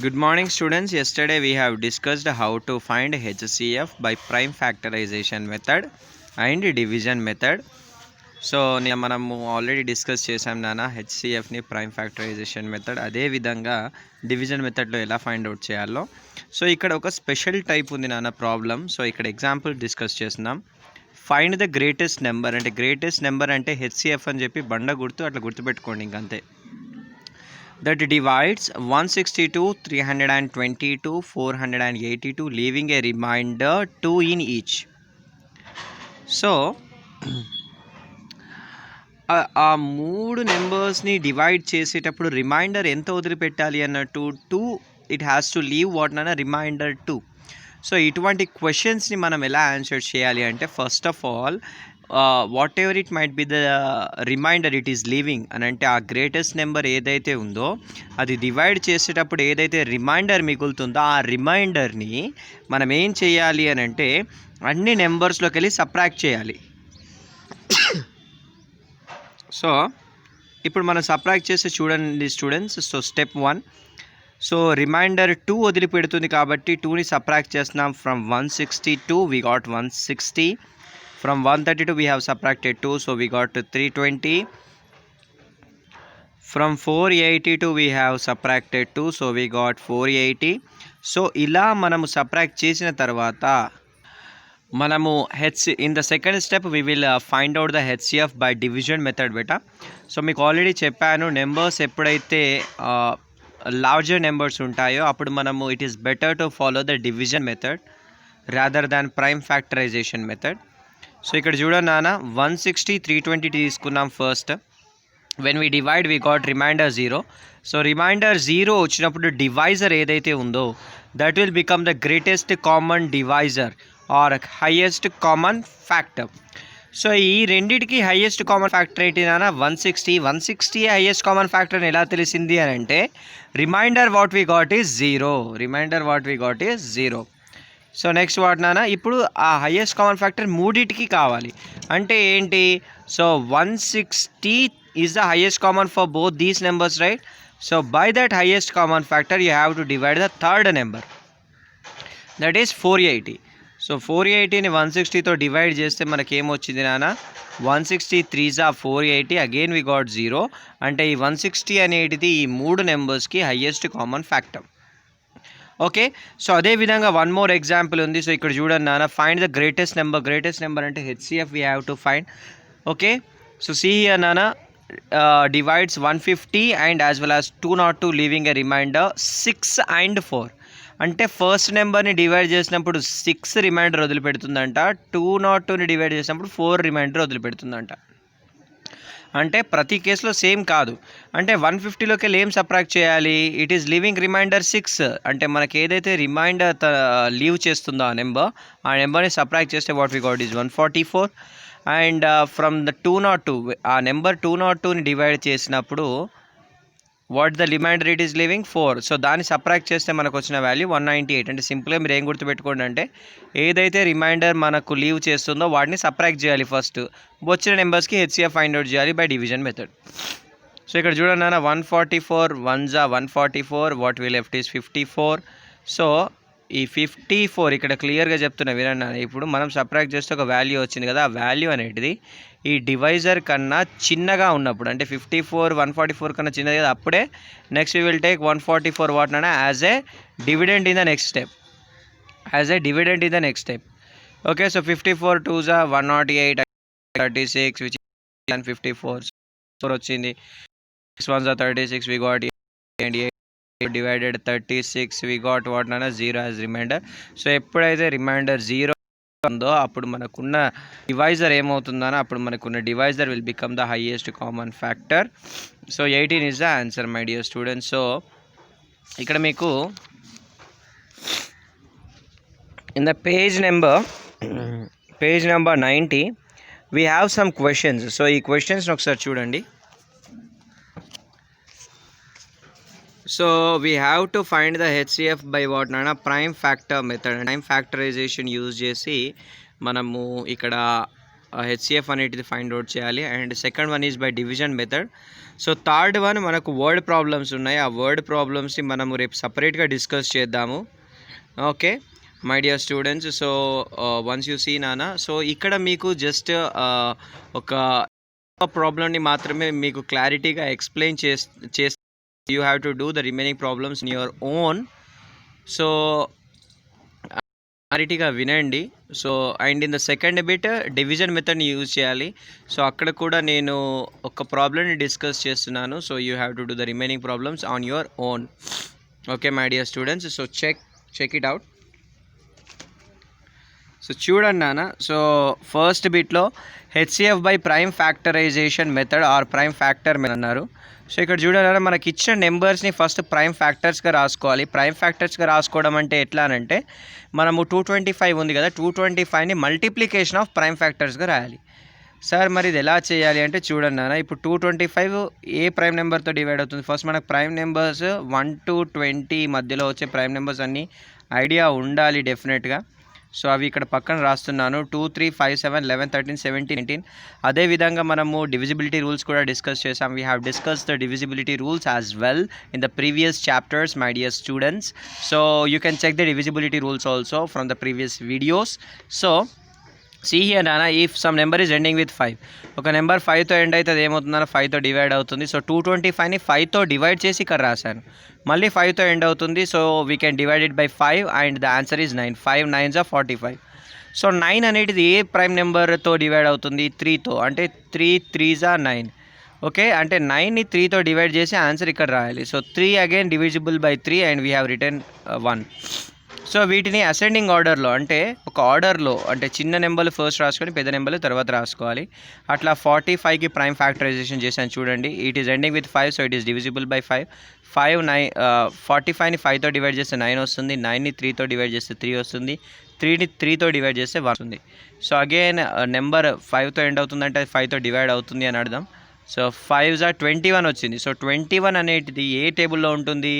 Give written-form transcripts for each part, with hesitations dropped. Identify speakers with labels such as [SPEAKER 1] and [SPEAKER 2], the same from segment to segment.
[SPEAKER 1] Good morning, students. Yesterday we have discussed how to find HCF by prime factorization method and division method. So మనము already discuss చేసాం నాన్న హెచ్సిఎఫ్ని prime factorization method, అదేవిధంగా division మెథడ్లో ఎలా find out చేయాలో. So ఇక్కడ ఒక special type ఉంది నాన్న ప్రాబ్లం. సో ఇక్కడ ఎగ్జాంపుల్ డిస్కస్ చేస్తున్నాం. ఫైండ్ ద గ్రేటెస్ట్ నెంబర్ అంటే గ్రేటెస్ట్ నెంబర్ అంటే హెచ్సిఎఫ్ అని చెప్పి బండ గుర్తు అట్లా గుర్తుపెట్టుకోండి ఇంకంతే. That divides 162, 322, 482, leaving a remainder 2 in each. So ఆ మూడు నెంబర్స్ని డివైడ్ చేసేటప్పుడు రిమైండర్ ఎంత వదిలిపెట్టాలి అన్నట్టు 2 it has to leave what నాన్న రిమైండర్ 2. సో ఇటువంటి క్వశ్చన్స్ని మనం ఎలా ఆన్సర్ చేయాలి అంటే first of all whatever it might be the remainder it is leaving అని అంటే ఆ గ్రేటెస్ట్ నెంబర్ ఏదైతే ఉందో అది డివైడ్ చేసేటప్పుడు ఏదైతే రిమైండర్ మిగులుతుందో ఆ రిమైండర్ని మనం ఏం చేయాలి అని అంటే అన్ని నెంబర్స్లోకి వెళ్ళి సబ్ట్రాక్ట్ చేయాలి. సో ఇప్పుడు మనం సబ్ట్రాక్ట్ చేసి చూడండి students. So step 1. So remainder 2 వదిలిపెడుతుంది కాబట్టి 2ని సబ్ట్రాక్ట్ చేస్తున్నాం. From 162 we got 160. From 132 we have subtracted 2, so we got 320. From 482 we have subtracted 2, so we got 480. So ఇలా మనము సబ్ట్రాక్ట్ చేసిన తర్వాత మనము in the second step we will find out the HCF by division method బెటా. So మీకు already చెప్పాను, numbers ఎప్పుడైతే larger numbers ఉంటాయో అప్పుడు మనము it is better to follow the division method rather than prime factorisation method. So ఇక్కడ చూడండి నాన్న, 160 320 తీసుకున్నాం first. When we divide we got remainder 0. So remainder 0 వచ్చినప్పుడు డివైజర్ ఏదైతే ఉందో that will become the greatest common divisor or highest common factor. So ఈ రెండింటికి highest common factor ఏంటి నాన్న 160 హైయెస్ట్ కామన్ ఫ్యాక్టర్ ఎలా తెలిసింది అని అంటే remainder what we got is 0. So next what నాన్న, ఇప్పుడు ఆ హైయెస్ట్ కామన్ ఫ్యాక్టర్ మూడింటికి కావాలి అంటే ఏంటి? So 160 is the highest common for both these numbers, right? So by that highest common factor you have to divide the third number, that is 480. So 480ని 160తో divide చేస్తే మనకేమొచ్చింది నాన్న, 160 3s are 480, again we got 0. అంటే ఈ 160 అనేది ఈ మూడు నెంబర్స్కి highest common factor. Okay, so అదేవిధంగా వన్ మోర్ ఎగ్జాంపుల్ ఉంది. సో ఇక్కడ చూడండి నాన్న, ఫైండ్ ద గ్రేటెస్ట్ నెంబర్ అంటే HCF we have to find. Okay, so see here నాన్న, divides 150 and as well as 202 leaving a reminder 6 and 4. అంటే ఫస్ట్ నెంబర్ని డివైడ్ చేసినప్పుడు 6 రిమైండర్ వదిలిపెడుతుందంట, 202ని డివైడ్ చేసినప్పుడు 4 రిమైండర్ వదిలిపెడుతుందంట. అంటే ప్రతి కేసులో సేమ్ కాదు. అంటే 150లోకి వెళ్ళి ఏం సబ్ట్రాక్ట్ చేయాలి? It is leaving remainder 6. అంటే మనకి ఏదైతే రిమైండర్ లీవ్ చేస్తుందో ఆ నెంబర్ని సబ్ట్రాక్ట్ చేస్తే what we got is 144. And from the 202 ఆ నెంబర్ 202ని డివైడ్ చేసినప్పుడు what the remainder it is leaving 4. So దాన్ని సబ్ట్రాక్ట్ చేస్తే మనకు వచ్చిన వాల్యూ 198. అంటే సింపుల్గా మీరు ఏం గుర్తుపెట్టుకోండి అంటే ఏదైతే రిమైండర్ మనకు లీవ్ చేస్తుందో వాటిని సబ్ట్రాక్ట్ చేయాలి ఫస్ట్, వచ్చిన నెంబర్స్కి హెచ్సిఎఫ్ ఫైండ్ అవుట్ చేయాలి బై డివిజన్ మెథడ్. సో ఇక్కడ చూడండి నాన్న, 144 1s are 144, what we left is 54. సో ఈ 54 ఇక్కడ క్లియర్గా చెప్తున్నా వినండి. ఇప్పుడు మనం సబ్ట్రాక్ట్ చేస్తే ఒక వాల్యూ వచ్చింది కదా, ఆ వాల్యూ అనేది ఈ డివైజర్ కన్నా చిన్నగా ఉన్నప్పుడు అంటే 54 144 కన్నా చిన్నది కదా, అప్పుడే next we will take 144 what నాన్న as a dividend in the next step. Okay, so 54 2s are 108 36 which is 54 వచ్చింది. 6 1s are 36 we got 8 divided 36 we got what nana 0 as remainder. So ఎప్పుడైతే రిమైండర్ 0 ఉందో అప్పుడు మనకున్న divisor ఏమవుతుందన్నా, అప్పుడు మనకున్న divisor will become the highest common factor. So 18 is the answer my dear students. So ఇక్కడ మీకు in the page number 90 we have some questions. So ఈ క్వశ్చన్స్ని ఒకసారి చూడండి. So we have to find the HCF by what నాన్న prime factor method. Prime factorisation use చేసి మనము ఇక్కడ హెచ్సిఎఫ్ అనేటిది ఫైండ్ అవుట్ చేయాలి. And second one is by division method. So third one మనకు వర్డ్ ప్రాబ్లమ్స్ ఉన్నాయి. ఆ వర్డ్ ప్రాబ్లమ్స్ని మనము రేపు సపరేట్గా డిస్కస్ చేద్దాము. Okay my dear students, so once you see నానా, సో ఇక్కడ మీకు జస్ట్ ఒక ప్రాబ్లమ్ని మాత్రమే మీకు క్లారిటీగా ఎక్స్ప్లెయిన్ చేస్తే you have to do the remaining problems in your own. So క్లారిటీగా వినండి. So and in the second bit division మెథడ్ని యూజ్ చేయాలి. సో అక్కడ కూడా నేను ఒక ప్రాబ్లమ్ని డిస్కస్ చేస్తున్నాను. So you have to do the remaining problems on your own. Okay my dear students, so check it out. So చూడండి నాన్న, సో ఫస్ట్ బిట్లో HCF by prime factorisation method or prime factor method అన్నారు. So ఇక్కడ చూడాలి మనకి ఇచ్చిన నెంబర్స్ని first prime ఫ్యాక్టర్స్గా రాసుకోవాలి. Prime ఫ్యాక్టర్స్గా రాసుకోవడం అంటే ఎట్లా అంటే మనము 225 ఉంది కదా, 225ని మల్టిప్లికేషన్ ఆఫ్ ప్రైమ్ ఫ్యాక్టర్స్గా రాయాలి. సార్ మరి ఇది ఎలా చేయాలి అంటే చూడండి నాన్న, ఇప్పుడు 225 ఏ ప్రైమ్ నెంబర్తో డివైడ్ అవుతుంది? ఫస్ట్ మనకు ప్రైమ్ నెంబర్స్ 1 to 20 మధ్యలో వచ్చే ప్రైమ్ నెంబర్స్ అన్నీ ఐడియా ఉండాలి డెఫినెట్గా. సో అవి ఇక్కడ పక్కన రాస్తున్నాను. 2, 3, 5, 7, 11, 13, 17, 18. అదేవిధంగా మనము డివిజిబిలిటీ రూల్స్ కూడా డిస్కస్ చేసాం. We have discuss the divisibility rules as well in the previous chapters my dear students. So you can check the divisibility rules also from the previous videos. So see here nana, if some number is ending with 5, ఒక number 5తో end అవుతుంది, ఏమవుతుందన్న 5తో divide అవుతుంది. So 225ని 5తో divide చేసి ఇక్కడ రాశాను, మళ్ళీ 5తో end అవుతుంది. So we can divide it by 5 and the answer is 9. 5 9s are 45. So 9 అనేది ఏ prime నెంబర్తో డివైడ్ అవుతుంది? 3తో, అంటే 3 3s are 9. ఓకే, అంటే 9ని 3తో డివైడ్ చేసి ఆన్సర్ ఇక్కడ రాయాలి. So 3 again divisible by 3 and we have return 1. So వీటిని అసెండింగ్ ఆర్డర్లో, అంటే ఒక ఆర్డర్లో, అంటే చిన్న నెంబర్లు ఫస్ట్ రాసుకొని పెద్ద నెంబర్లు తర్వాత రాసుకోవాలి. అట్లా 45కి ప్రైమ్ ఫ్యాక్టరైజేషన్ చేశాను చూడండి. It is ending with 5, so it is divisible by 5. 45ని 5తో డివైడ్ చేస్తే 9 వస్తుంది. 9ని 3తో డివైడ్ చేస్తే 3 వస్తుంది. 3ని 3తో డివైడ్ చేస్తే 1 వస్తుంది. సో అగైన్ నెంబర్ 5తో ఎండ్ అవుతుందంటే అది 5తో డివైడ్ అవుతుంది అని అర్థం. సో 5s are 21 వచ్చింది. సో 21 అనేటిది ఏ టేబుల్లో ఉంటుంది?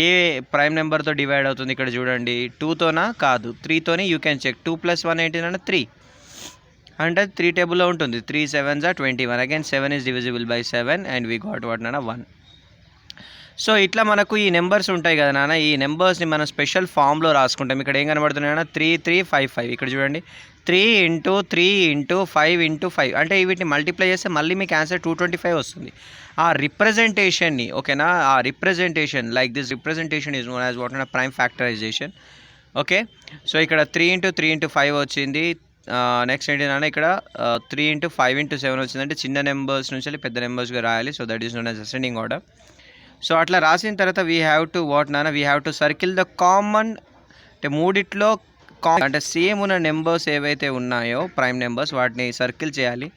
[SPEAKER 1] ఏ ప్రైమ్ నెంబర్తో డివైడ్ అవుతుంది? ఇక్కడ చూడండి, 2తోనా? కాదు, 3తోని. You can check. 2 + 1 ఏంటంటే 3, అంటే 3 టేబుల్లో ఉంటుంది. 3 7s are 21. Again 7 is divisible by 7 and we got what నాన్న? 1. సో ఇట్లా మనకు ఈ నెంబర్స్ ఉంటాయి కదా నాన్న, ఈ నెంబర్స్ని మనం స్పెషల్ ఫామ్లో రాసుకుంటాం. ఇక్కడ ఏం కనబడుతున్నాయి నాన్న? 3 3 5 5. ఇక్కడ చూడండి, 3 × 3 × 5 × 5, అంటే వీటిని మల్టిప్లై చేస్తే మళ్ళీ మీకు ఆన్సర్ 225 వస్తుంది. ఆ రిప్రజెంటేషన్ని, ఓకేనా, ఆ representation like this representation is known as what అన్న ప్రైమ్ ఫ్యాక్టరైజేషన్. ఓకే, సో ఇక్కడ 3 × 3 × 5 వచ్చింది. నెక్స్ట్ ఏంటంటే ఇక్కడ 3 × 5 × 7 వచ్చిందంటే చిన్న నెంబర్స్ నుంచి పెద్ద నెంబర్స్గా రాయాలి. So that is known as ascending order. So అట్లా రాసిన తర్వాత వీ హ్యావ్ టు వాట్ నాన్న, we have to circle the common, అంటే మూడిట్లో అంటే సేమ్ ఉన్న నెంబర్స్ ఏవైతే ఉన్నాయో ప్రైమ్ నెంబర్స్, వాటిని సర్కిల్ చేయాలి.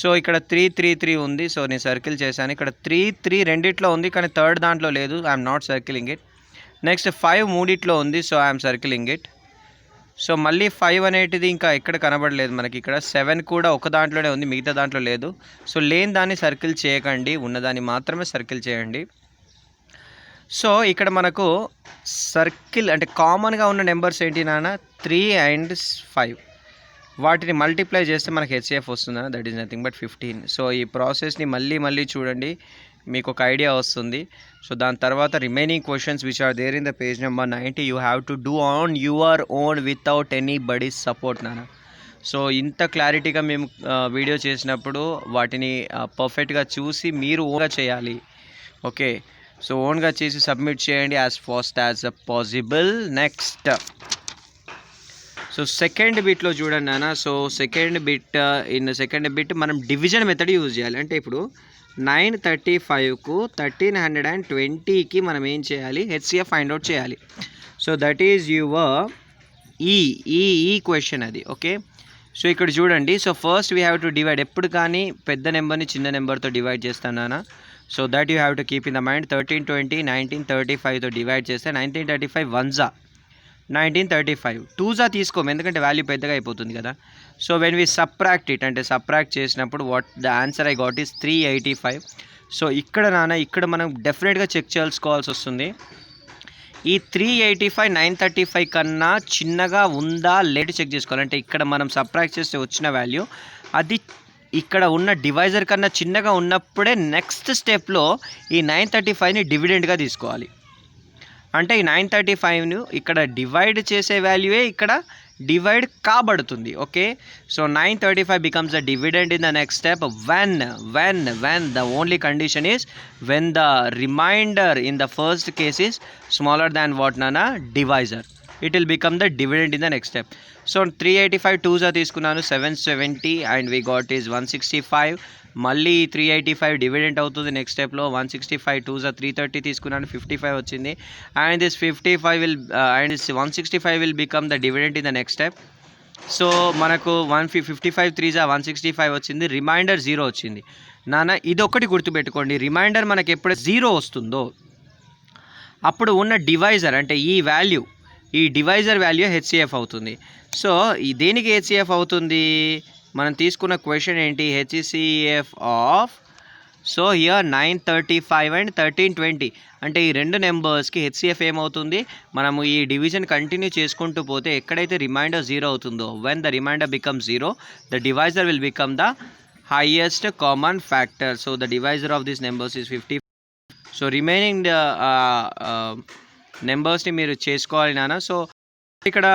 [SPEAKER 1] సో ఇక్కడ 3 3 3 ఉంది. సో నేను సర్కిల్ చేశాను. ఇక్కడ 3 3 రెండిట్లో ఉంది, కానీ థర్డ్ దాంట్లో లేదు. I'm not circling it. Next 5 మూడిట్లో ఉంది. So I'm circling it. So మళ్ళీ 5 అనేటిది ఇంకా ఎక్కడ కనబడలేదు మనకి. ఇక్కడ 7 కూడా ఒక దాంట్లోనే ఉంది, మిగతా దాంట్లో లేదు. సో లేని దాన్ని సర్కిల్ చేయకండి, ఉన్నదాన్ని మాత్రమే సర్కిల్ చేయండి. సో ఇక్కడ మనకు సర్కిల్ అంటే కామన్గా ఉన్న నెంబర్స్ ఏంటి నాన్న? 3 and 5. వాటిని మల్టిప్లై చేస్తే మనకి హెచ్సిఎఫ్ వస్తుందన్న, that is nothing but 15. So ఈ ప్రాసెస్ని మళ్ళీ చూడండి, మీకు ఒక ఐడియా వస్తుంది. సో దాని తర్వాత remaining questions which are there in the page number 90 you have to do on your own without anybody's support నాన్న. సో ఇంత క్లారిటీగా మేము వీడియో చేసినప్పుడు వాటిని పర్ఫెక్ట్గా చూసి మీరు ఓన్గా చేయాలి. ఓకే, సో ఓన్గా చేసి సబ్మిట్ చేయండి as fast as possible. Next, so second బిట్లో చూడండి నాన్న. సో సెకండ్ బిట్ మనం డివిజన్ మెథడ్ యూజ్ చేయాలి. అంటే ఇప్పుడు 935కు 1320కి మనం ఏం చేయాలి? హెచ్సిఎఫ్ ఫైండ్ అవుట్ చేయాలి. సో దట్ ఈజ్ యువర్ ఈ క్వశ్చన్ అది. ఓకే, సో ఇక్కడ చూడండి. So first we have to divide. ఎప్పుడు కానీ పెద్ద నెంబర్ని చిన్న నెంబర్తో డివైడ్ చేస్తాను నాన్న. So that you have to keep in the mind. 1320 1935తో divide చేస్తే 1935 1s are 1935. 2s are తీసుకోము, ఎందుకంటే వాల్యూ పెద్దగా అయిపోతుంది కదా. So when we subtract it, అంటే సబ్ట్రాక్ట్ చేసినప్పుడు what the answer I got is 385. So ఇక్కడ నాన్న, ఇక్కడ మనం డెఫినెట్గా చెక్ చేసుకోవాల్సి వస్తుంది. ఈ 385 935 కన్నా చిన్నగా ఉందా లేట్ చెక్ చేసుకోవాలి. అంటే ఇక్కడ మనం సబ్ట్రాక్ట్ చేస్తే వచ్చిన వాల్యూ అది ఇక్కడ ఉన్న డివైజర్ కన్నా చిన్నగా ఉన్నప్పుడే నెక్స్ట్ స్టెప్లో ఈ 935ని డివిడెండ్గా తీసుకోవాలి. అంటే ఈ 935ను ఇక్కడ డివైడ్ చేసే వాల్యూయే ఇక్కడ డివైడ్ కాబడుతుంది. Okay, so 935 becomes a dividend in the next step when the only condition is when the remainder in the first case is smaller than what nana divisor, it will become the dividend in the next step. So 385 2s తీసుకున్నాను 770 and we got is 165. మళ్ళీ 385 dividend అవుతుంది next స్టెప్లో. 165 2s 330 తీసుకున్నాను 55 వచ్చింది. And this 55 will and this 165 will become the dividend in the next step. So మనకు 155 3s 165 వచ్చింది, reminder 0 వచ్చింది. నాన్న ఇది ఒకటి గుర్తుపెట్టుకోండి, రిమైండర్ మనకి ఎప్పుడు 0 వస్తుందో అప్పుడు ఉన్న డివైజర్ అంటే ఈ డివైజర్ వాల్యూ హెచ్సిఎఫ్ అవుతుంది. సో ఈ దేనికి హెచ్సిఎఫ్ అవుతుంది, మనం తీసుకున్న క్వశ్చన్ ఏంటి, HCF of. So here 935 and 1320 అంటే ఈ రెండు నెంబర్స్కి హెచ్సిఎఫ్ ఏమవుతుంది, మనము ఈ డివిజన్ కంటిన్యూ చేసుకుంటూ పోతే ఎక్కడైతే రిమైండర్ 0 అవుతుందో when the remainder become 0 the divisor will become the highest common factor. So the divisor of this numbers is 50. So remaining నెంబర్స్ని మీరు చేసుకోవాలి నాన్న. సో ఇక్కడ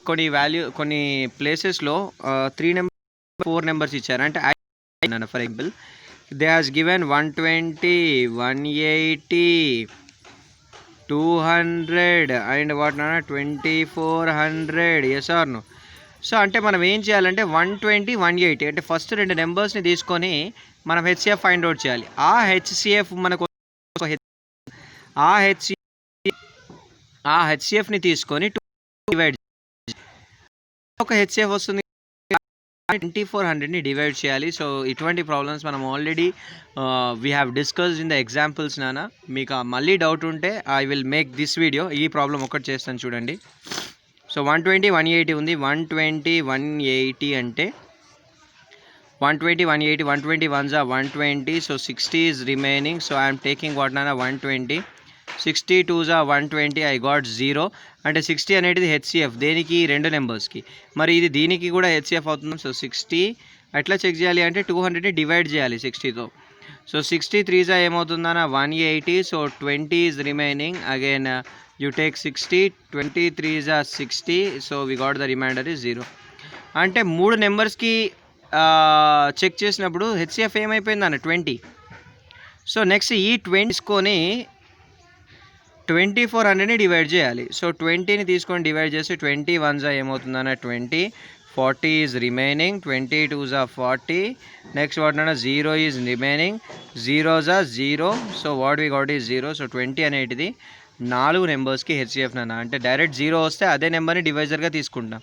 [SPEAKER 1] కొన్ని ప్లేసెస్లో 3 నెంబర్ 4 నెంబర్స్ ఇచ్చారు. అంటే for example they has given 120 180 200 and what నాన్న 2400. Yes are no? సో అంటే మనం ఏం చేయాలంటే 120 180 అంటే ఫస్ట్ 2 నెంబర్స్ని తీసుకొని మనం హెచ్సిఎఫ్ ఫైండ్ అవుట్ చేయాలి. ఆ హెచ్సిఎఫ్ మనకు ఆ హెచ్సిఎఫ్ని తీసుకొని 2 డివైడ్ ఒక హెచ్సిఎఫ్ వస్తుంది, 2400ని డివైడ్ చేయాలి. సో ఇటువంటి ప్రాబ్లమ్స్ మనం already we have discussed in the examples నాన్న. మీకు మళ్ళీ డౌట్ ఉంటే I will make this video, ఈ ప్రాబ్లం ఒకటి చేస్తాను చూడండి. సో 120 180 ఉంది, 120 180 అంటే 120 180 120 1s 120. So 60 is remaining. So I am taking what nana 120 60 2s 120. I got 0. అంటే 60 అనేది హెచ్సిఎఫ్ దేనికి, 2 నెంబర్స్కి. మరి ఇది దీనికి కూడా హెచ్సిఎఫ్ అవుతుంది. సో 60 ఎట్లా చెక్ చేయాలి అంటే 200ని డివైడ్ చేయాలి 60తో. సో 60 3s ఏమవుతుందన్న 180. So 20 is remaining. Again you take 60 23s 60. So we got the remainder is 0. అంటే 3 నెంబర్స్కి చెక్ చేసినప్పుడు హెచ్సిఎఫ్ ఏమైపోయిందన్న 20. సో నెక్స్ట్ ఈ 20 తీసుకొని 2400ని డివైడ్ చేయాలి. సో 20ని తీసుకొని డివైడ్ చేసి 20 1s ఏమవుతుందన్న 20. 40 is remaining. 20 2s 40. Next what అన్న 0 is remaining. 0s 0. So what we got is 0. So 20 అనేటిది 4 నెంబర్స్కి హెచ్సిఎఫ్ నాన్న. అంటే డైరెక్ట్ 0 వస్తే అదే నెంబర్ని డివైజర్గా తీసుకుంటాం.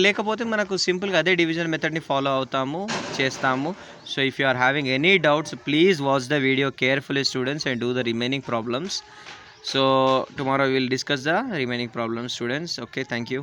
[SPEAKER 1] లేకపోతే మనకు సింపుల్గా అదే డివిజన్ మెథడ్ని ఫాలో చేస్తాము. So if you are having any doubts please watch the video carefully students and do the remaining problems. So tomorrow we will discuss the remaining problems students. Okay, thank you.